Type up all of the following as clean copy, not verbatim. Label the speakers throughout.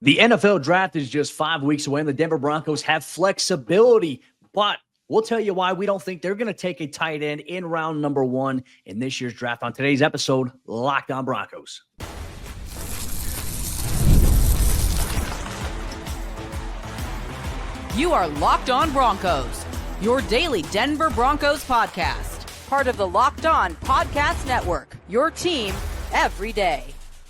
Speaker 1: The NFL draft is just 5 weeks away, and the Denver Broncos have flexibility, but we'll tell you why we don't think they're going to take a tight end in round number 1 in this year's draft on today's episode, Locked On Broncos.
Speaker 2: You are Locked On Broncos, your daily Denver Broncos podcast, part of the Locked On Podcast Network, your team every day.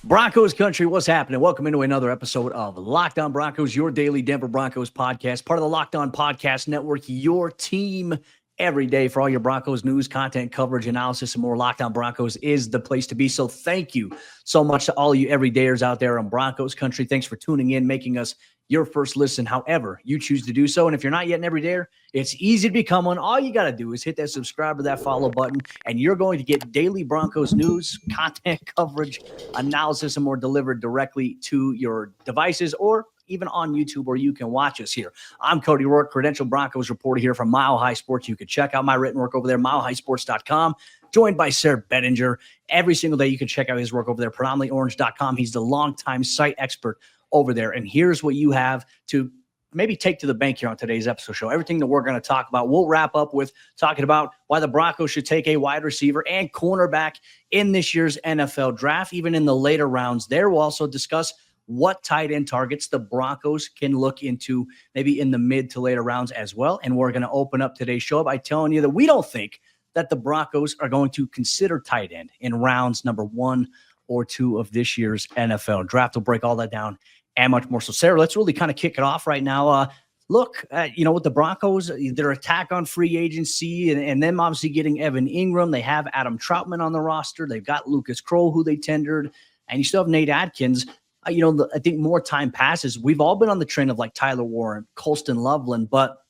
Speaker 1: Broncos Country, what's happening? Welcome into another episode of Locked On Broncos, your daily Denver Broncos podcast, part of the Locked On Podcast Network, your team every day. For all your Broncos news, content, coverage, analysis, and more, Locked On Broncos is the place to be. So thank you so much to all you everydayers out there on Broncos Country. Thanks for tuning in, making us your first listen, however you choose to do so. And if you're not yet an everydayer, it's easy to become one. All you got to do is hit that subscribe or that follow button, and you're going to get daily Broncos news, content, coverage, analysis, and more delivered directly to your devices or even on YouTube where you can watch us here. I'm Cody Roark, credentialed Broncos reporter here from Mile High Sports. You can check out my written work over there, milehighsports.com, joined by Sayre Bedinger. Every single day you can check out his work over there, predominantlyorange.com. He's the longtime site expert over there. And here's what you have to maybe take to the bank here on today's episode show. Everything that we're going to talk about, we'll wrap up with talking about why the Broncos should take a wide receiver and cornerback in this year's NFL draft, even in the later rounds there. We'll also discuss what tight end targets the Broncos can look into maybe in the mid to later rounds as well. And we're going to open up today's show by telling you that we don't think that the Broncos are going to consider tight end in rounds number 1 or 2 of this year's NFL draft. We'll break all that down and much more. So, Sayre, let's really kind of kick it off right now. Look, with the Broncos, their attack on free agency and them obviously getting Evan Engram. They have Adam Troutman on the roster. They've got Lucas Kroll, who they tendered, and you still have Nate Adkins. I think more time passes. We've all been on the train of like Tyler Warren, Colston Loveland, but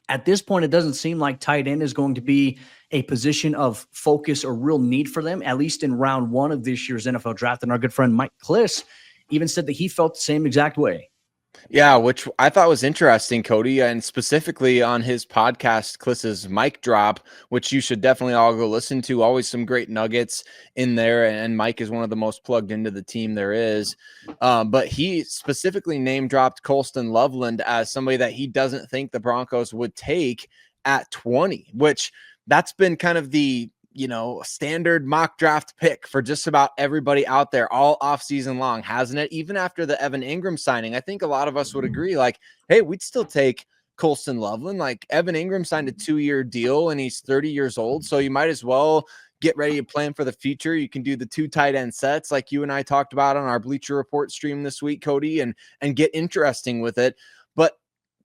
Speaker 1: at this point, it doesn't seem like tight end is going to be a position of focus or real need for them, at least in round 1 of this year's NFL draft. And our good friend Mike Kliss even said that he felt the same exact way.
Speaker 3: Yeah, which I thought was interesting, Cody, and specifically on his podcast, Kliss's Mic Drop, which you should definitely all go listen to. Always some great nuggets in there, and Mike is one of the most plugged into the team there is. But he specifically name-dropped Colston Loveland as somebody that he doesn't think the Broncos would take at 20, which that's been kind of the standard mock draft pick for just about everybody out there all offseason long, hasn't it? Even after the Evan Engram signing, I think a lot of us would agree, like, hey, we'd still take Colston Loveland. Like, Evan Engram signed a 2-year deal and he's 30 years old. So you might as well get ready to plan for the future. You can do the 2 tight end sets like you and I talked about on our Bleacher Report stream this week, Cody, and get interesting with it. But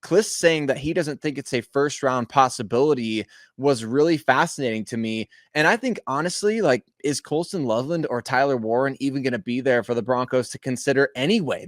Speaker 3: Kliss saying that he doesn't think it's a first-round possibility was really fascinating to me. And I think, honestly, like, is Colston Loveland or Tyler Warren even going to be there for the Broncos to consider anyway?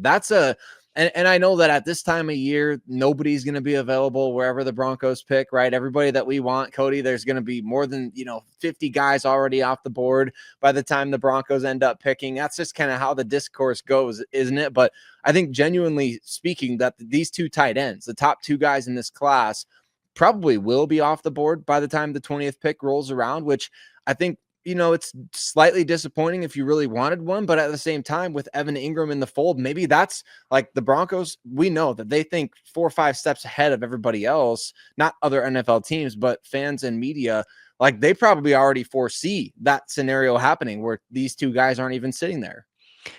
Speaker 3: And I know that at this time of year, nobody's going to be available wherever the Broncos pick, right? Everybody that we want, Cody, there's going to be more than, 50 guys already off the board by the time the Broncos end up picking. That's just kind of how the discourse goes, isn't it? But I think, genuinely speaking, that these 2 tight ends, the top 2 guys in this class, probably will be off the board by the time the 20th pick rolls around, which I think, it's slightly disappointing if you really wanted one, but at the same time, with Evan Engram in the fold, maybe that's like the Broncos. We know that they think 4 or 5 steps ahead of everybody else, not other NFL teams, but fans and media. Like, they probably already foresee that scenario happening where these 2 guys aren't even sitting there.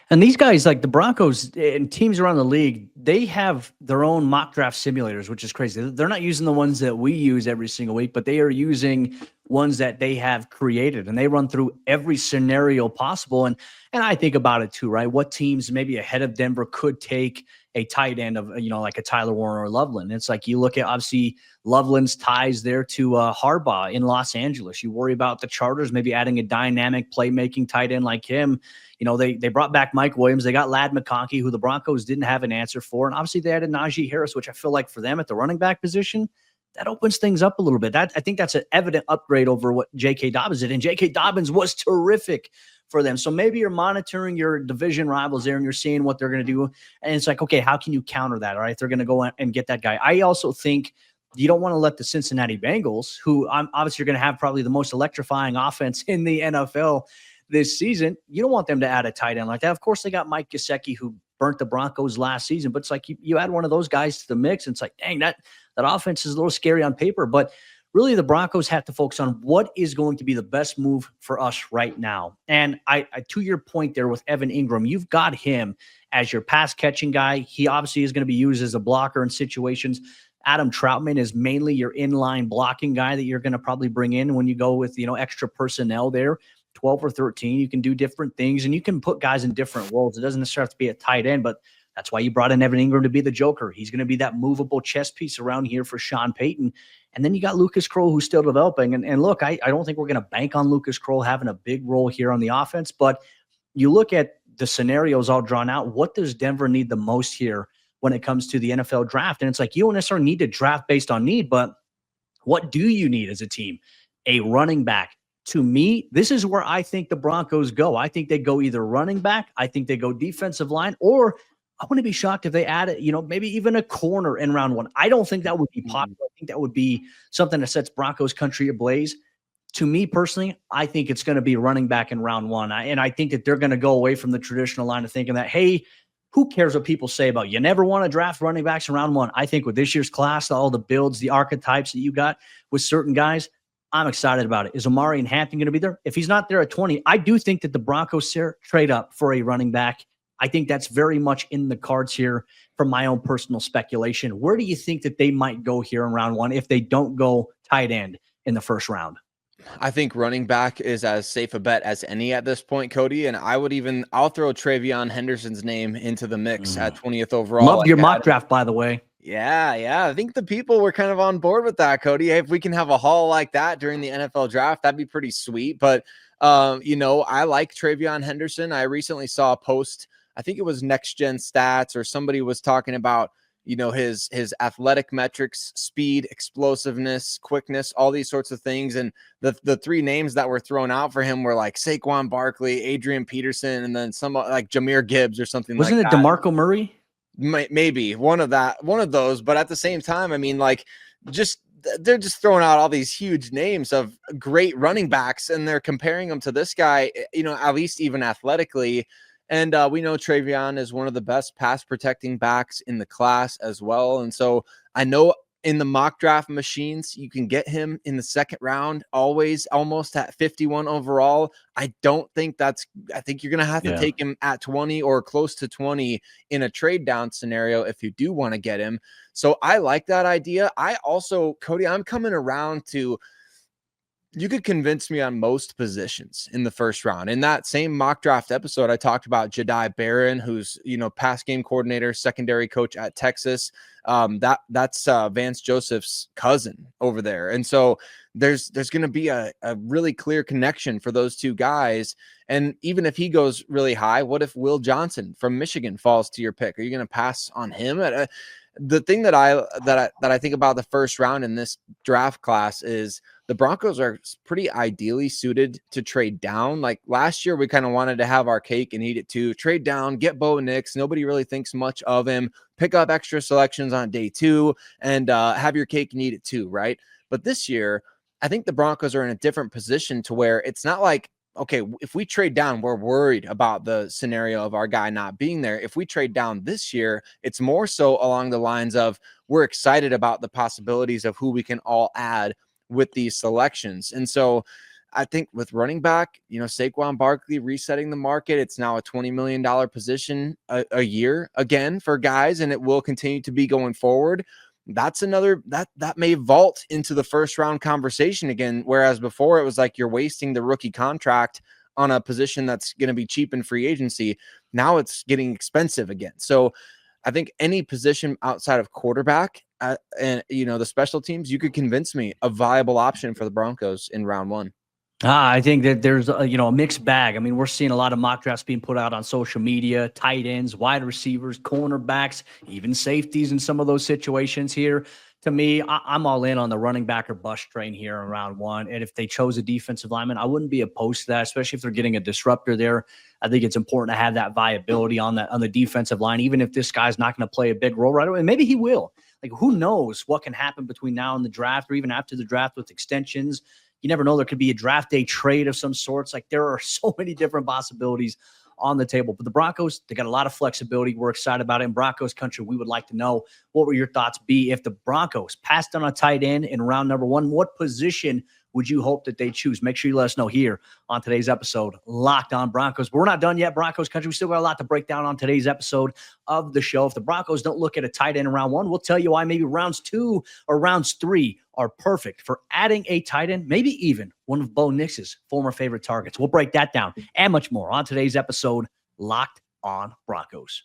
Speaker 1: And these guys, like the Broncos and teams around the league, they have their own mock draft simulators, which is crazy. They're not using the ones that we use every single week, but they are using ones that they have created, and they run through every scenario possible. And I think about it too, right? What teams maybe ahead of Denver could take a tight end of, like a Tyler Warren or Loveland. It's like you look at, obviously, Loveland's ties there to Harbaugh in Los Angeles. You worry about the Chargers maybe adding a dynamic playmaking tight end like him. They brought back Mike Williams. They got Ladd McConkey, who the Broncos didn't have an answer for. And obviously they added Najee Harris, which I feel like for them at the running back position, that opens things up a little bit. I think that's an evident upgrade over what J.K. Dobbins did. And J.K. Dobbins was terrific for them. So maybe you're monitoring your division rivals there and you're seeing what they're going to do. And it's like, okay, how can you counter that? All right, they're going to go and get that guy. I also think you don't want to let the Cincinnati Bengals, who obviously are going to have probably the most electrifying offense in the NFL this season, you don't want them to add a tight end like that. Of course, they got Mike Gesicki, who burnt the Broncos last season. But it's like you add one of those guys to the mix, and it's like, dang, that offense is a little scary on paper. But really, the Broncos have to focus on what is going to be the best move for us right now. And I to your point there with Evan Engram, you've got him as your pass catching guy. He obviously is going to be used as a blocker in situations. Adam Troutman is mainly your inline blocking guy that you're going to probably bring in when you go with, extra personnel there. 12 or 13, you can do different things, and you can put guys in different roles. It doesn't necessarily have to be a tight end, but that's why you brought in Evan Engram to be the joker. He's going to be that movable chess piece around here for Sean Payton. And then you got Lucas Kroll, who's still developing. And look, I don't think we're going to bank on Lucas Kroll having a big role here on the offense, but you look at the scenarios all drawn out. What does Denver need the most here when it comes to the NFL draft? And it's like, you don't necessarily need to draft based on need, but what do you need as a team? A running back. To me, this is where I think the Broncos go. I think they go either running back, I think they go defensive line, or I wouldn't be shocked if they added, maybe even a corner in round one. I don't think that would be popular. I think that would be something that sets Broncos country ablaze. To me personally, I think it's going to be running back in round one. And I think that they're going to go away from the traditional line of thinking that, hey, who cares what people say about you never want to draft running backs in round one. I think with this year's class, all the builds, the archetypes that you got with certain guys, I'm excited about it. Is Omari and Hampton going to be there? If he's not there at 20, I do think that the Broncos trade up for a running back. I think that's very much in the cards here from my own personal speculation. Where do you think that they might go here in round one if they don't go tight end in the first round?
Speaker 3: I think running back is as safe a bet as any at this point, Cody. And I'll throw Travion Henderson's name into the mix at 20th overall.
Speaker 1: Love your mock draft, by the way.
Speaker 3: Yeah. I think the people were kind of on board with that, Cody. Hey, if we can have a haul like that during the NFL draft, that'd be pretty sweet. But, I like Travion Henderson. I recently saw a post, I think it was Next Gen Stats, or somebody was talking about, his athletic metrics, speed, explosiveness, quickness, all these sorts of things. And the three names that were thrown out for him were like Saquon Barkley, Adrian Peterson, and then some like Jahmyr Gibbs or something like that.
Speaker 1: Wasn't it DeMarco Murray?
Speaker 3: Maybe one of those. But at the same time, I mean, like, they're just throwing out all these huge names of great running backs, and they're comparing them to this guy, at least even athletically. And we know Travion is one of the best pass protecting backs in the class as well. And so I know in the mock draft machines, you can get him in the second round, always almost at 51 overall. I think you're going to have to take him at 20 or close to 20 in a trade down scenario if you do want to get him. So I like that idea. I also, Cody, I'm coming around to, you could convince me on most positions in the first round. In that same mock draft episode, I talked about Jedi Barron, who's, pass game coordinator, secondary coach at Texas. That's Vance Joseph's cousin over there. And so there's going to be a really clear connection for those two guys. And even if he goes really high, what if Will Johnson from Michigan falls to your pick? Are you going to pass on him? The thing that I think about the first round in this draft class is the Broncos are pretty ideally suited to trade down. Like last year, we kind of wanted to have our cake and eat it too. Trade down, get Bo Nix. Nobody really thinks much of him. Pick up extra selections on day 2 and have your cake and eat it too, right? But this year, I think the Broncos are in a different position to where it's not like, okay, if we trade down, we're worried about the scenario of our guy not being there. If we trade down this year, it's more so along the lines of we're excited about the possibilities of who we can all add with these selections. And so I think with running back, Saquon Barkley resetting the market, it's now a $20 million position a year again for guys, and it will continue to be going forward. That's another that may vault into the first round conversation again. Whereas before it was like you're wasting the rookie contract on a position that's going to be cheap in free agency. Now it's getting expensive again. So I think any position outside of quarterback and the special teams, you could convince me a viable option for the Broncos in round 1.
Speaker 1: I think that there's a mixed bag. I mean, we're seeing a lot of mock drafts being put out on social media, tight ends, wide receivers, cornerbacks, even safeties in some of those situations here. To me, I'm all in on the running back or bust train here in round 1. And if they chose a defensive lineman, I wouldn't be opposed to that, especially if they're getting a disruptor there. I think it's important to have that viability on the defensive line, even if this guy's not going to play a big role right away. And maybe he will. Like, who knows what can happen between now and the draft, or even after the draft with extensions. You never know. There could be a draft day trade of some sorts. Like, there are so many different possibilities on the table. But the Broncos, they got a lot of flexibility. We're excited about it. In Broncos Country, we would like to know, what would your thoughts be if the Broncos passed on a tight end in round number 1? What position would you hope that they choose? Make sure you let us know here on today's episode, Locked On Broncos. But we're not done yet, Broncos Country. We still got a lot to break down on today's episode of the show. If the Broncos don't look at a tight end in round 1, we'll tell you why maybe rounds 2 or rounds 3 are perfect for adding a tight end, maybe even one of Bo Nix's former favorite targets. We'll break that down and much more on today's episode, Locked On Broncos.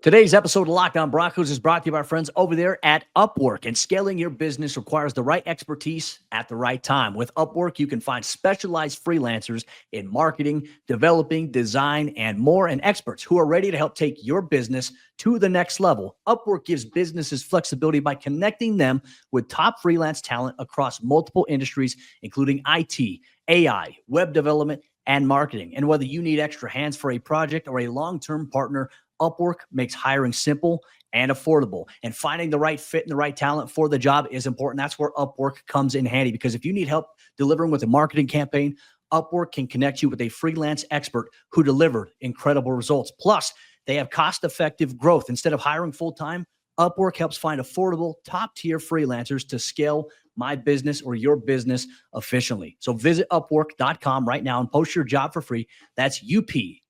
Speaker 1: Today's episode of Locked On Broncos is brought to you by our friends over there at Upwork. And scaling your business requires the right expertise at the right time. With Upwork, you can find specialized freelancers in marketing, developing, design, and more, and experts who are ready to help take your business to the next level. Upwork gives businesses flexibility by connecting them with top freelance talent across multiple industries, including IT, AI, web development, and marketing. And whether you need extra hands for a project or a long-term partner, Upwork makes hiring simple and affordable. And finding the right fit and the right talent for the job is important. That's where Upwork comes in handy, because if you need help delivering with a marketing campaign, Upwork can connect you with a freelance expert who delivered incredible results. Plus, they have cost-effective growth. Instead of hiring full-time, Upwork helps find affordable, top-tier freelancers to scale my business or your business efficiently. So visit Upwork.com right now and post your job for free. That's UPWORK.com,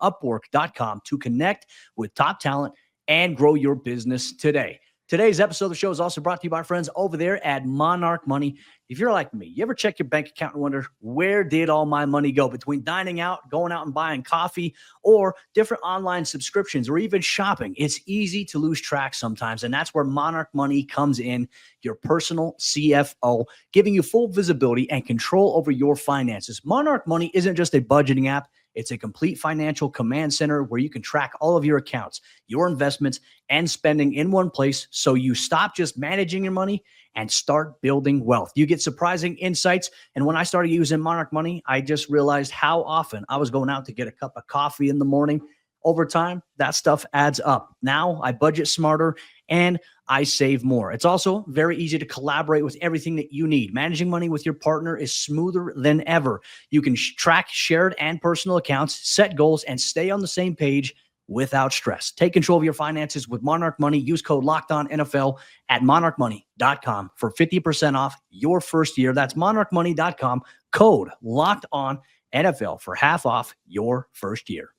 Speaker 1: Upwork.com, to connect with top talent and grow your business today. Today's episode of the show is also brought to you by our friends over there at Monarch Money. If you're like me, you ever check your bank account and wonder, where did all my money go? Between dining out, going out and buying coffee, or different online subscriptions, or even shopping, it's easy to lose track sometimes. And that's where Monarch Money comes in, your personal CFO, giving you full visibility and control over your finances. Monarch Money isn't just a budgeting app. It's a complete financial command center where you can track all of your accounts, your investments, and spending in one place, so you stop just managing your money and start building wealth. You get surprising insights. And when I started using Monarch Money, I just realized how often I was going out to get a cup of coffee in the morning. Over time, that stuff adds up. Now I budget smarter and I save more. It's also very easy to collaborate with everything that you need. Managing money with your partner is smoother than ever. You can track shared and personal accounts, set goals, and stay on the same page without stress. Take control of your finances with Monarch Money. Use code LOCKEDONNFL at monarchmoney.com for 50% off your first year. That's monarchmoney.com, code LOCKEDONNFL for half off your first year.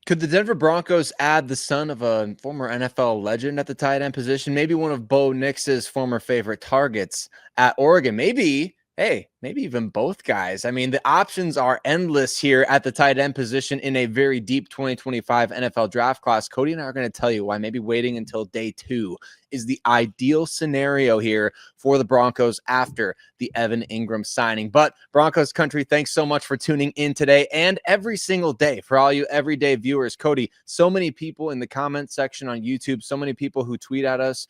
Speaker 3: Could the Denver Broncos add the son of a former NFL legend at the tight end position? Maybe one of Bo Nix's former favorite targets at Oregon. Maybe, maybe even both guys. I mean, the options are endless here at the tight end position in a very deep 2025 NFL draft class. Cody and I are going to tell you why maybe waiting until day 2 is the ideal scenario here for the Broncos after the Evan Engram signing. But Broncos Country, thanks so much for tuning in today and every single day. For all you everyday viewers, Cody, so many people in the comment section on YouTube, so many people who tweet at us.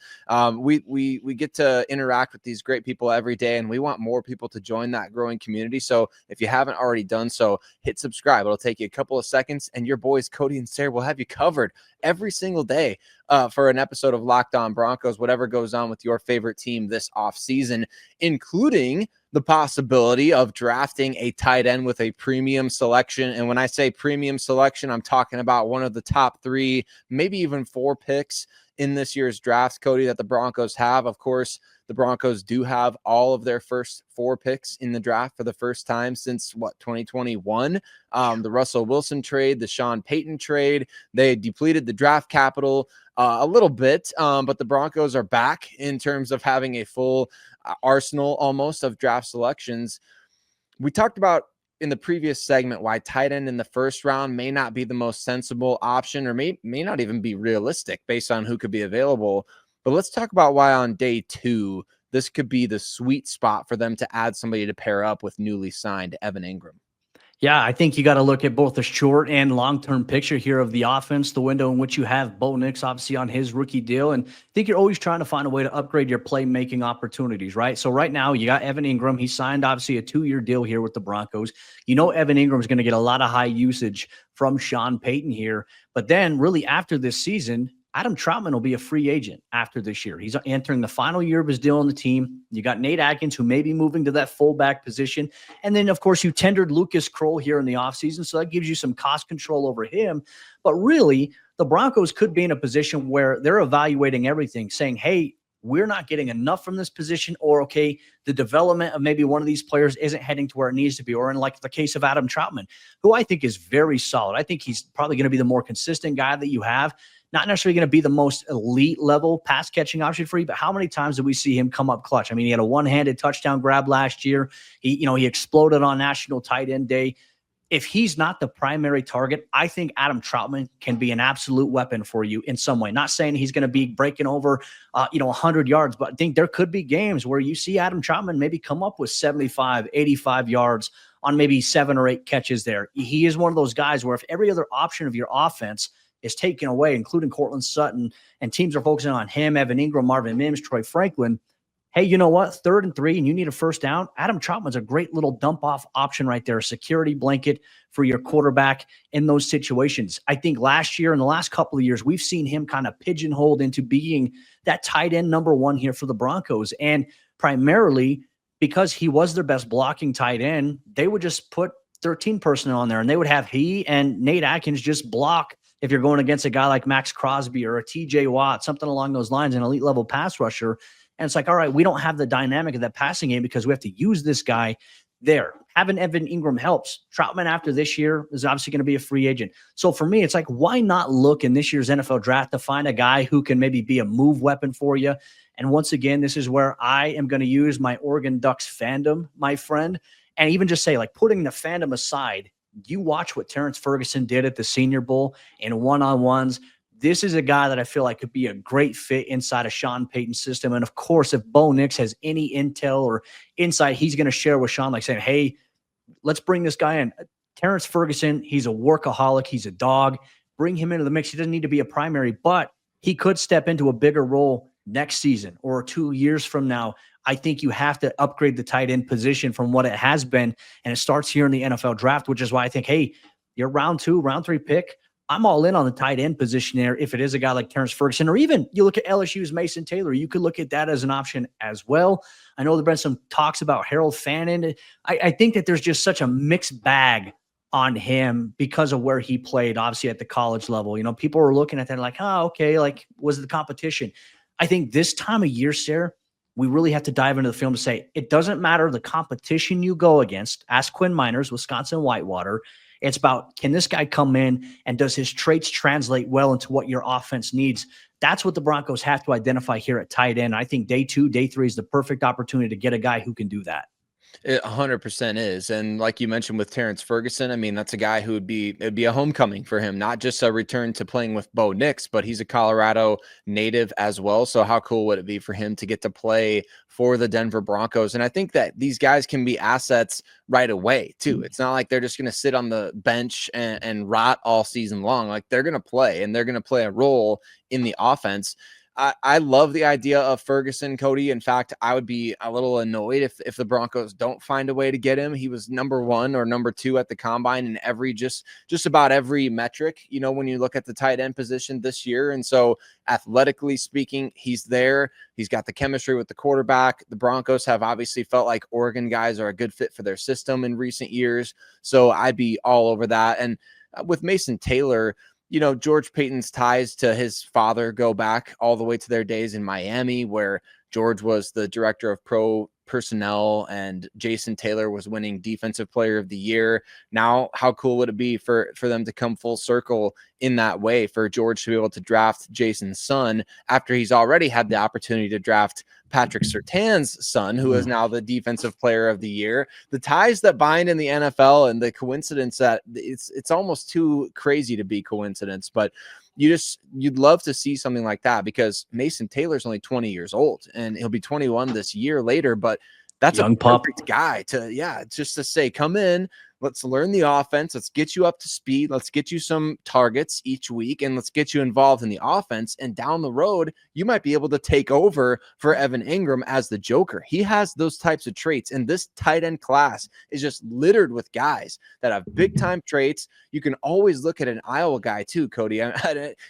Speaker 3: We get to interact with these great people every day, and we want more people to join that growing community. So if you haven't already done so, hit subscribe. It'll take you a couple of seconds, and your boys Cody and Sayre will have you covered every single day for an episode of Locked On Broncos, whatever goes on with your favorite team this offseason, including the possibility of drafting a tight end with a premium selection. And when I say premium selection, I'm talking about one of the top 3, maybe even 4 picks in this year's draft, Cody, that the Broncos have. Of course, the Broncos do have all of their first 4 picks in the draft for the first time since 2021. The Russell Wilson trade, the Sean Payton trade. They depleted the draft capital a little bit, but the Broncos are back in terms of having a full arsenal almost of draft selections. We talked about in the previous segment why tight end in the first round may not be the most sensible option, or may not even be realistic based on who could be available. But let's talk about why on day 2, this could be the sweet spot for them to add somebody to pair up with newly signed Evan Engram.
Speaker 1: Yeah, I think you got to look at both the short and long-term picture here of the offense, the window in which you have Bo Nix obviously on his rookie deal. And I think you're always trying to find a way to upgrade your playmaking opportunities, right? So right now you got Evan Engram. He signed obviously a 2-year deal here with the Broncos. You know, Evan Engram is going to get a lot of high usage from Sean Payton here. But then really after this season, Adam Troutman will be a free agent after this year. He's entering the final year of his deal on the team. You got Nate Atkins, who may be moving to that fullback position. And then, of course, you tendered Lucas Kroll here in the offseason, so that gives you some cost control over him. But really, the Broncos could be in a position where they're evaluating everything, saying, hey, we're not getting enough from this position, or, okay, the development of maybe one of these players isn't heading to where it needs to be, or in like the case of Adam Troutman, who I think is very solid. I think he's probably going to be the more consistent guy that you have. Not necessarily going to be the most elite level pass catching option for you, but how many times did we see him come up clutch? I mean, he had a one-handed touchdown grab last year. He exploded on National Tight End Day. If he's not the primary target, I think Adam Troutman can be an absolute weapon for you in some way. Not saying he's going to be breaking over, 100 yards, but I think there could be games where you see Adam Troutman maybe come up with 75, 85 yards on maybe 7 or 8 catches there. He is one of those guys where if every other option of your offense is taken away, including Cortland Sutton, and teams are focusing on him, Evan Engram, Marvin Mims, Troy Franklin, hey, you know what? 3rd and 3, and you need a first down. Adam Troutman's a great little dump-off option right there, a security blanket for your quarterback in those situations. I think last year and the last couple of years, we've seen him kind of pigeonholed into being that tight end number 1 here for the Broncos. And primarily because he was their best blocking tight end, they would just put 13 personnel on there, and they would have he and Nate Atkins just block if you're going against a guy like Max Crosby or a TJ Watt, something along those lines, an elite level pass rusher. And it's like, all right, we don't have the dynamic of that passing game because we have to use this guy there. Having Evan Engram helps. Troutman after this year is obviously going to be a free agent. So for me, it's like, why not look in this year's NFL draft to find a guy who can maybe be a move weapon for you? And once again, this is where I am going to use my Oregon Ducks fandom, my friend, and even just say, like, putting the fandom aside, you watch what Terrance Ferguson did at the Senior Bowl in one-on-ones. This is a guy that I feel like could be a great fit inside a Sean Payton system. And of course, if Bo Nix has any intel or insight, he's going to share with Sean, like saying, hey, let's bring this guy in. Terrance Ferguson, he's a workaholic. He's a dog. Bring him into the mix. He doesn't need to be a primary, but he could step into a bigger role next season or 2 years from now. I think you have to upgrade the tight end position from what it has been. And it starts here in the NFL draft, which is why I think, hey, your round 2, round 3 pick, I'm all in on the tight end position there. If it is a guy like Terrance Ferguson, or even you look at LSU's Mason Taylor, you could look at that as an option as well. I know there've been some talks about Harold Fannin. I think that there's just such a mixed bag on him because of where he played, obviously at the college level. People were looking at that like, oh, okay, like, was it the competition? I think this time of year, Sayre, we really have to dive into the film to say it doesn't matter the competition you go against. Ask Quinn Miners, Wisconsin Whitewater. It's about, can this guy come in and does his traits translate well into what your offense needs? That's what the Broncos have to identify here at tight end. I think day 2, day 3 is the perfect opportunity to get a guy who can do that.
Speaker 3: It 100% is. And like you mentioned with Terrance Ferguson, I mean, that's a guy who it'd be a homecoming for him, not just a return to playing with Bo Nix, but he's a Colorado native as well. So how cool would it be for him to get to play for the Denver Broncos? And I think that these guys can be assets right away too. It's not like they're just going to sit on the bench and rot all season long. Like, they're going to play, and they're going to play a role in the offense. I love the idea of Ferguson, Cody. In fact, I would be a little annoyed if the Broncos don't find a way to get him. He was number 1 or number 2 at the combine in every just about every metric, when you look at the tight end position this year. And so athletically speaking, he's there. He's got the chemistry with the quarterback. The Broncos have obviously felt like Oregon guys are a good fit for their system in recent years. So I'd be all over that. And with Mason Taylor, George Payton's ties to his father go back all the way to their days in Miami, where George was the director of pro personnel and Jason Taylor was winning Defensive Player of the Year. Now, how cool would it be for them to come full circle in that way, for George to be able to draft Jason's son after he's already had the opportunity to draft Patrick Surtain's son, who is now the Defensive Player of the Year. The ties that bind in the NFL, and the coincidence that it's almost too crazy to be coincidence, but you'd love to see something like that, because Mason Taylor's only 20 years old and he'll be 21 this year later, but that's
Speaker 1: Young
Speaker 3: a perfect guy to, just to say, come in, let's learn the offense. Let's get you up to speed. Let's get you some targets each week, and let's get you involved in the offense. And down the road, you might be able to take over for Evan Engram as the Joker. He has those types of traits, and this tight end class is just littered with guys that have big time traits. You can always look at an Iowa guy too, Cody.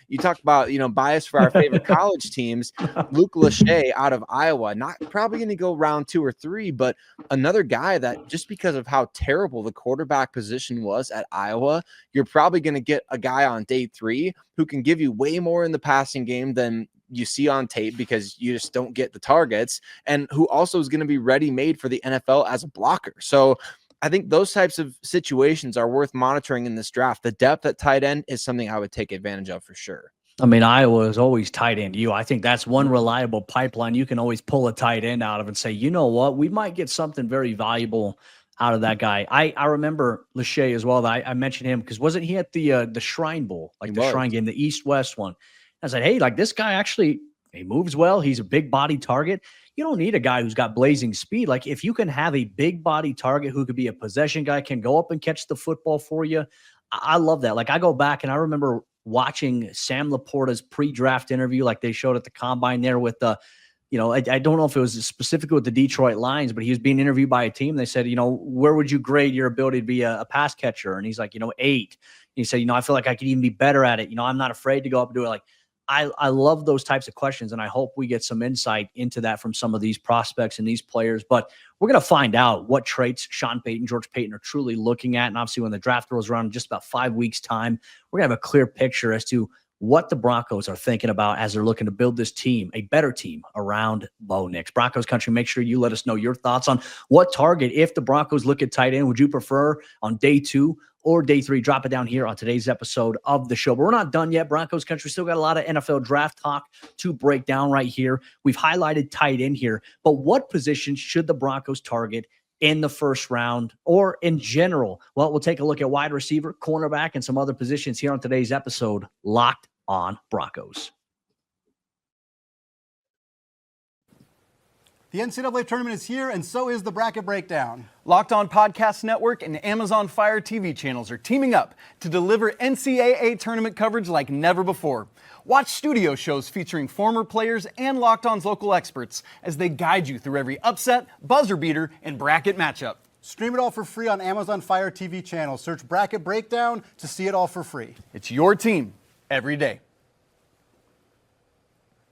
Speaker 3: You talked about, bias for our favorite college teams. Luke Lachey out of Iowa, not probably going to go round 2 or 3, but another guy that, just because of how terrible the quarterback position was at Iowa, you're probably going to get a guy on day 3 who can give you way more in the passing game than you see on tape because you just don't get the targets, and who also is going to be ready-made for the NFL as a blocker. So I think those types of situations are worth monitoring in this draft. The depth at tight end is something I would take advantage of for sure.
Speaker 1: I mean, Iowa is always tight end. I think that's one reliable pipeline you can always pull a tight end out of and say, you know what, we might get something very valuable out of that guy. I remember Lachey as well. That I mentioned him because wasn't he at the Shrine Bowl, like the Shrine game, the East-West one? I said, hey, like this guy actually, he moves well. He's a big body target. You don't need a guy who's got blazing speed. Like if you can have a big body target who could be a possession guy, can go up and catch the football for you. I love that. Like I go back and I remember watching Sam Laporta's pre-draft interview, like they showed at the combine there with the, I don't know if it was specifically with the Detroit Lions, but he was being interviewed by a team. They said, where would you grade your ability to be a pass catcher? And he's like, 8. And he said, I feel like I could even be better at it. I'm not afraid to go up and do it. Like, I love those types of questions, and I hope we get some insight into that from some of these prospects and these players. But we're going to find out what traits Sean Payton, George Payton are truly looking at. And obviously when the draft rolls around in just about 5 weeks' time, we're going to have a clear picture as to what the Broncos are thinking about as they're looking to build this team, a better team around Bo Nix. Broncos Country, make sure you let us know your thoughts on what target, if the Broncos look at tight end, would you prefer on day 2 or day 3? Drop it down here on today's episode of the show. But we're not done yet. Broncos Country still got a lot of NFL draft talk to break down right here. We've highlighted tight end here, but what position should the Broncos target in the first round or in general? Well, we'll take a look at wide receiver, cornerback, and some other positions here on today's episode, Locked on Broncos.
Speaker 4: The NCAA tournament is here, and so is the Bracket Breakdown.
Speaker 5: Locked On Podcast Network and Amazon Fire TV channels are teaming up to deliver NCAA tournament coverage like never before. Watch studio shows featuring former players and Locked On's local experts as they guide you through every upset, buzzer beater, and bracket matchup.
Speaker 4: Stream it all for free on Amazon Fire TV channel. Search Bracket Breakdown to see it all for free.
Speaker 5: It's your team every day.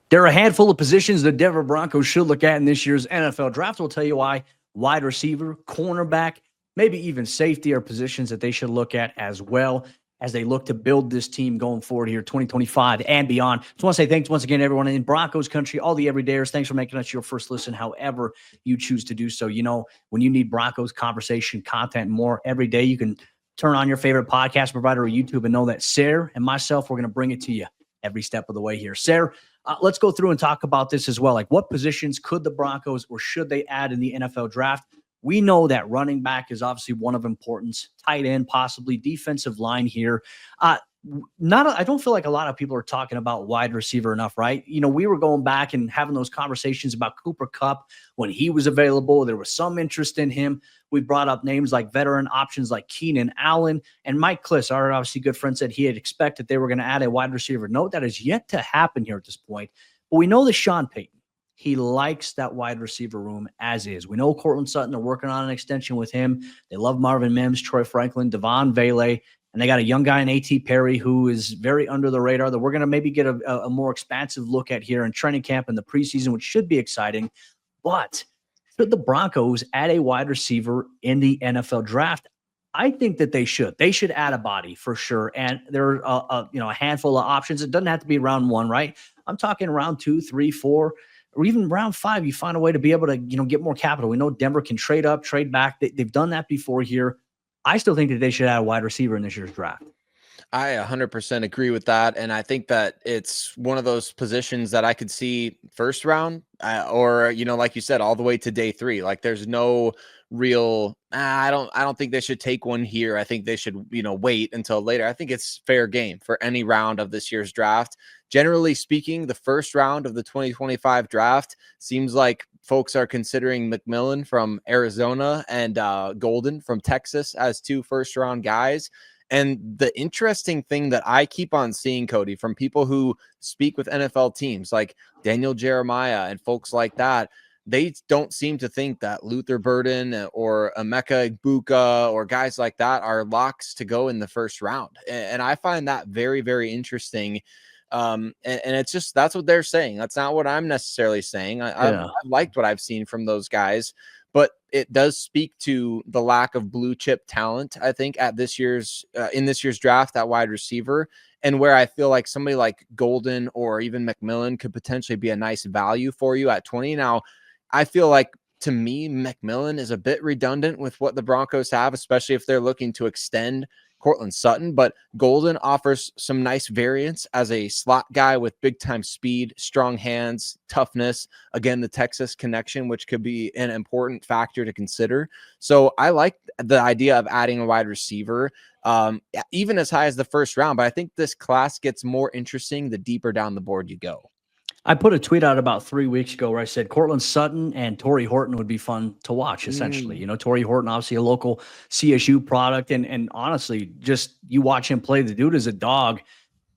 Speaker 1: There are a handful of positions the Denver Broncos should look at in this year's NFL draft. We'll tell you why. Wide receiver, cornerback, maybe even safety are positions that they should look at as well as they look to build this team going forward here, 2025 and beyond. Just want to say thanks once again, everyone in Broncos Country, all the everydayers. Thanks for making us your first listen, however you choose to do so. When you need Broncos conversation, content, and more every day, you can turn on your favorite podcast provider or YouTube and know that Sayre and myself, we're going to bring it to you every step of the way here. Sayre, let's go through and talk about this as well. Like, what positions could the Broncos or should they add in the NFL draft? We know that running back is obviously one of importance, tight end, possibly defensive line here. I don't feel like a lot of people are talking about wide receiver enough, right? We were going back and having those conversations about Cooper Kupp when he was available. There was some interest in him. We brought up names like veteran options like Keenan Allen and Mike Kliss, our obviously good friend, said he had expected they were going to add a wide receiver. Note that is yet to happen here at this point. But we know that Sean Payton, he likes that wide receiver room as is. We know Cortland Sutton are working on an extension with him. They love Marvin Mims, Troy Franklin, Devon Vele, and they got a young guy in A.T. Perry who is very under the radar that we're going to maybe get a more expansive look at here in training camp in the preseason, which should be exciting. But should the Broncos add a wide receiver in the NFL draft? I think that they should. They should add a body for sure. And there are a handful of options. It doesn't have to be round 1, right? I'm talking round 2, 3, 4, or even round 5. You find a way to be able to get more capital. We know Denver can trade up, trade back. They've done that before here. I still think that they should add a wide receiver in this year's draft.
Speaker 3: I 100% agree with that. And I think that it's one of those positions that I could see first round or, like you said, all the way to day 3. Like there's no real, I don't think they should take one here. I think they should, wait until later. I think it's fair game for any round of this year's draft. Generally speaking, the first round of the 2025 draft seems like folks are considering McMillan from Arizona and Golden from Texas as 2 first-round guys. And the interesting thing that I keep on seeing, Cody, from people who speak with NFL teams like Daniel Jeremiah and folks like that, they don't seem to think that Luther Burden or Emeka Egbuka or guys like that are locks to go in the first round. And I find that very, very interesting. And it's just, that's what they're saying. That's not what I'm necessarily saying. I've liked what I've seen from those guys, but it does speak to the lack of blue chip talent, I think, at this year's in this year's draft at wide receiver, and where I feel like somebody like Golden or even McMillan could potentially be a nice value for you at 20. Now, I feel like, to me, McMillan is a bit redundant with what the Broncos have, especially if they're looking to extend Cortland Sutton, but Golden offers some nice variance as a slot guy with big time speed, strong hands, toughness. Again, the Texas connection, which could be an important factor to consider. So I like the idea of adding a wide receiver, even as high as the first round. But I think this class gets more interesting the deeper down the board you go.
Speaker 1: I put a tweet out about 3 weeks ago where I said Cortland Sutton and Torrey Horton would be fun to watch, essentially. Torrey Horton, obviously a local CSU product. And honestly, just you watch him play, the dude is a dog,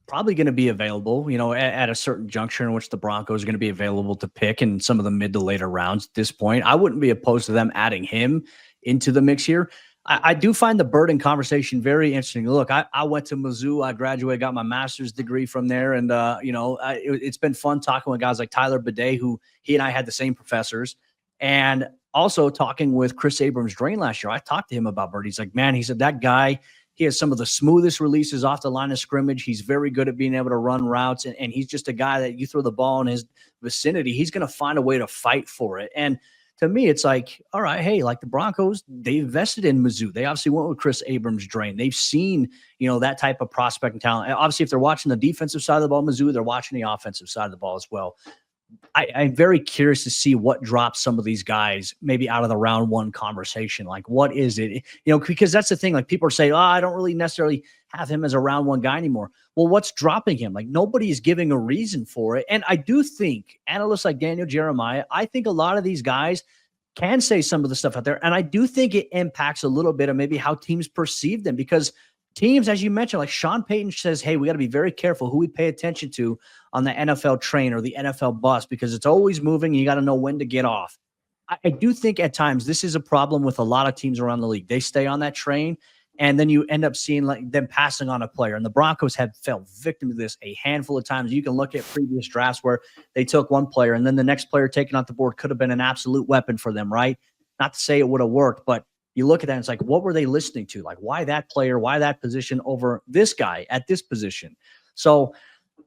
Speaker 1: probably going to be available, at a certain juncture in which the Broncos are going to be available to pick in some of the mid to later rounds at this point. I wouldn't be opposed to them adding him into the mix here. I do find the Burden conversation very interesting. Look, I went to Mizzou. I graduated, got my master's degree from there. And, it's been fun talking with guys like Tyler Bidet, who he and I had the same professors. And also talking with Chris Abrams-Drain last year. I talked to him about Burden. He's like, man, he said that guy, he has some of the smoothest releases off the line of scrimmage. He's very good at being able to run routes. And he's just a guy that you throw the ball in his vicinity, he's going to find a way to fight for it. And to me, it's like, all right, hey, like the Broncos, they invested in Mizzou. They obviously went with Chris Abrams-Drain. They've seen, that type of prospect and talent. And obviously, if they're watching the defensive side of the ball, Mizzou, they're watching the offensive side of the ball as well. I'm very curious to see what drops some of these guys maybe out of the round one conversation. Like, what is it? Because that's the thing. Like, people are saying, I don't really necessarily have him as a round one guy anymore. Well, what's dropping him? Like, nobody is giving a reason for it. And I do think analysts like Daniel Jeremiah, I think a lot of these guys can say some of the stuff out there. And I do think it impacts a little bit of maybe how teams perceive them, because teams, as you mentioned, like Sean Payton says, hey, we got to be very careful who we pay attention to on the NFL train or the NFL bus, because it's always moving and you got to know when to get off. I do think at times this is a problem with a lot of teams around the league. They stay on that train, and then you end up seeing like them passing on a player. And the Broncos have fell victim to this a handful of times. You can look at previous drafts where they took one player and then the next player taken off the board could have been an absolute weapon for them, right? Not to say it would have worked, but you look at that and it's like, what were they listening to? Like, why that player, why that position over this guy at this position? So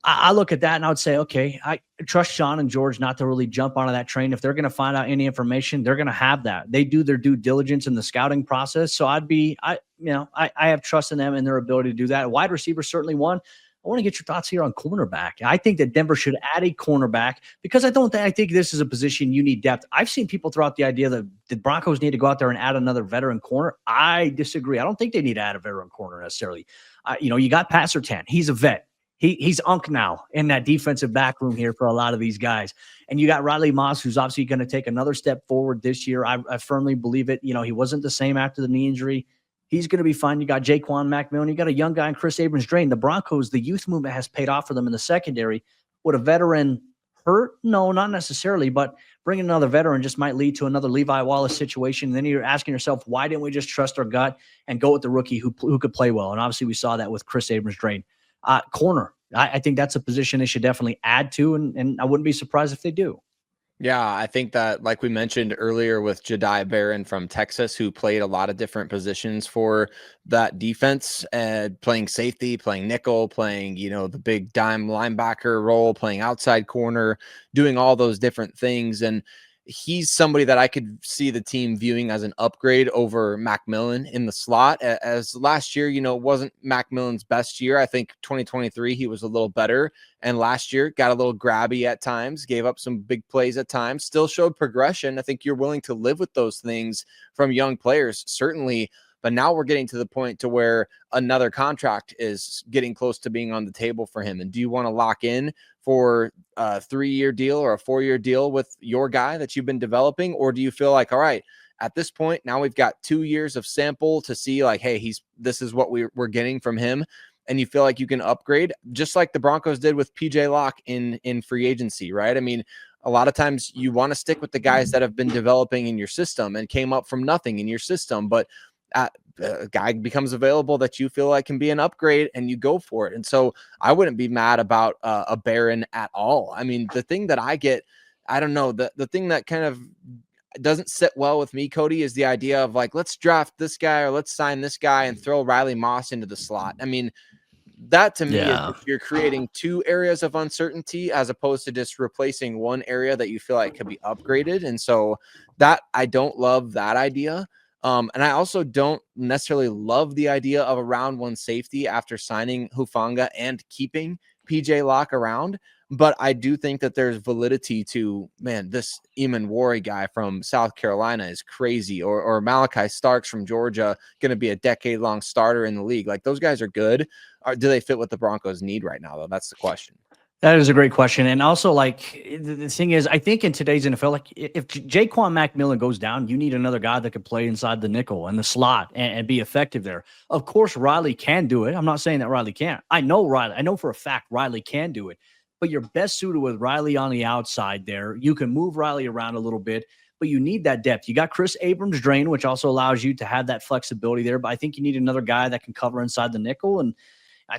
Speaker 1: I look at that and I would say, okay, I trust Sean and George not to really jump onto that train. If they're going to find out any information, they're going to have that. They do their due diligence in the scouting process. So I have trust in them and their ability to do that. Wide receiver, certainly one. I want to get your thoughts here on cornerback. I think that Denver should add a cornerback, because I think this is a position you need depth. I've seen people throw out the idea that the Broncos need to go out there and add another veteran corner. I disagree. I don't think they need to add a veteran corner necessarily. You got Pat Surtain. He's a vet. He's Unc now in that defensive back room here for a lot of these guys. And you got Riley Moss, who's obviously going to take another step forward this year. I firmly believe it. He wasn't the same after the knee injury. He's going to be fine. You got Jaquan McMillan. You got a young guy in Chris Abrams-Drain. The Broncos, the youth movement has paid off for them in the secondary. Would a veteran hurt? No, not necessarily, but bringing another veteran just might lead to another Levi Wallace situation. And then you're asking yourself, why didn't we just trust our gut and go with the rookie who could play well? And obviously we saw that with Chris Abrams-Drain. Corner, I think that's a position they should definitely add to, and I wouldn't be surprised if they do.
Speaker 3: Yeah, I think that, like we mentioned earlier with Jediah Barron from Texas, who played a lot of different positions for that defense, playing safety, playing nickel, playing, the big dime linebacker role, playing outside corner, doing all those different things. And he's somebody that I could see the team viewing as an upgrade over Macmillan in the slot. As last year, it wasn't Macmillan's best year. I think 2023, he was a little better. And last year got a little grabby at times, gave up some big plays at times, still showed progression. I think you're willing to live with those things from young players, certainly. But now we're getting to the point to where another contract is getting close to being on the table for him. And do you want to lock in for a 3-year deal or a 4-year deal with your guy that you've been developing? Or do you feel like, all right, at this point, now we've got 2 years of sample to see like, hey, this is what we're getting from him. And you feel like you can upgrade just like the Broncos did with PJ Locke in free agency, right? I mean, a lot of times you want to stick with the guys that have been developing in your system and came up from nothing in your system, but a guy becomes available that you feel like can be an upgrade and you go for it. And so I wouldn't be mad about a Barron at all. I mean, the thing that I get, I don't know, the thing that kind of doesn't sit well with me, Cody, is the idea of like, let's draft this guy or let's sign this guy and throw Riley Moss into the slot. I mean, that to me is you're creating 2 areas of uncertainty as opposed to just replacing one area that you feel like could be upgraded. And so that I don't love that idea. And I also don't necessarily love the idea of a round 1 safety after signing Hufanga and keeping PJ Locke around. But I do think that there's validity to, man, this Eamon guy from South Carolina is crazy, or Malachi Starks from Georgia, going to be a decade-long starter in the league. Like, those guys are good. Do they fit what the Broncos need right now, though? That's the question.
Speaker 1: That is a great question. And also, like, the thing is, I think in today's NFL, like, if Jaquan McMillan goes down, you need another guy that could play inside the nickel and the slot and be effective there. Of course, Riley can do it. I'm not saying that Riley can't. I know for a fact Riley can do it. But you're best suited with Riley on the outside there. You can move Riley around a little bit, but you need that depth. You got Chris Abrams drain, which also allows you to have that flexibility there. But I think you need another guy that can cover inside the nickel. And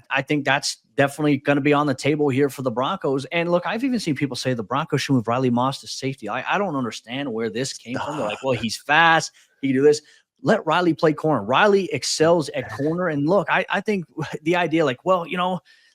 Speaker 1: I think that's definitely going to be on the table here for the Broncos. And look, I've even seen people say the Broncos should move Riley Moss to safety. I don't understand where this came from. They're like, well, he's fast. He can do this. Let Riley play corner. Riley excels at corner. And look, I think the idea like, well,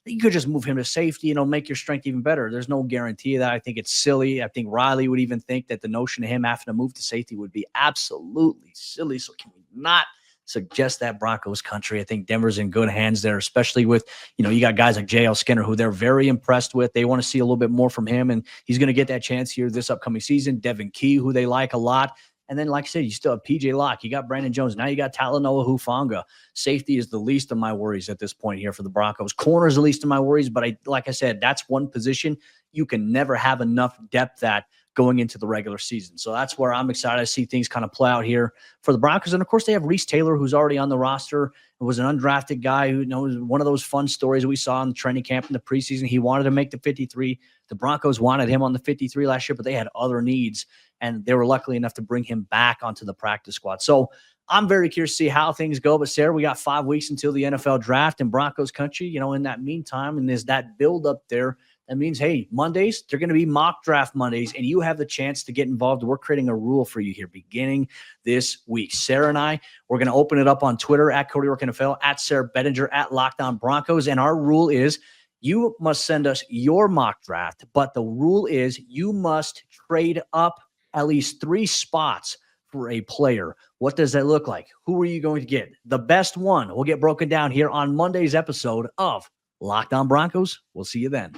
Speaker 1: you could just move him to safety, make your strength even better. There's no guarantee of that. I think it's silly. I think Riley would even think that the notion of him having to move to safety would be absolutely silly. So can we not suggest that, Broncos country? I think Denver's in good hands there, especially with, you got guys like JL Skinner, who they're very impressed with. They want to see a little bit more from him, and he's going to get that chance here this upcoming season. Devin Key, who they like a lot. And then, like I said, you still have PJ Locke. You got Brandon Jones. Now you got Talanoa Hufanga. Safety is the least of my worries at this point here for the Broncos. Corner is the least of my worries, but like I said, that's one position you can never have enough depth at going into the regular season. So that's where I'm excited to see things kind of play out here for the Broncos. And, of course, they have Reese Taylor, who's already on the roster. It was an undrafted guy who knows one of those fun stories we saw in the training camp in the preseason. He wanted to make the 53. The Broncos wanted him on the 53 last year, but they had other needs, and they were lucky enough to bring him back onto the practice squad. So I'm very curious to see how things go. But, Sayre, we got 5 weeks until the NFL draft in Broncos country. In that meantime, and there's that build up there. That means, hey, Mondays, they're going to be mock draft Mondays, and you have the chance to get involved. We're creating a rule for you here beginning this week. Sayre and I, we're going to open it up on Twitter at Cody Roark NFL, at Sayre Bedinger, at Locked On Broncos. And our rule is you must send us your mock draft, but the rule is you must trade up at least 3 spots for a player. What does that look like? Who are you going to get? The best one will get broken down here on Monday's episode of Locked On Broncos. We'll see you then.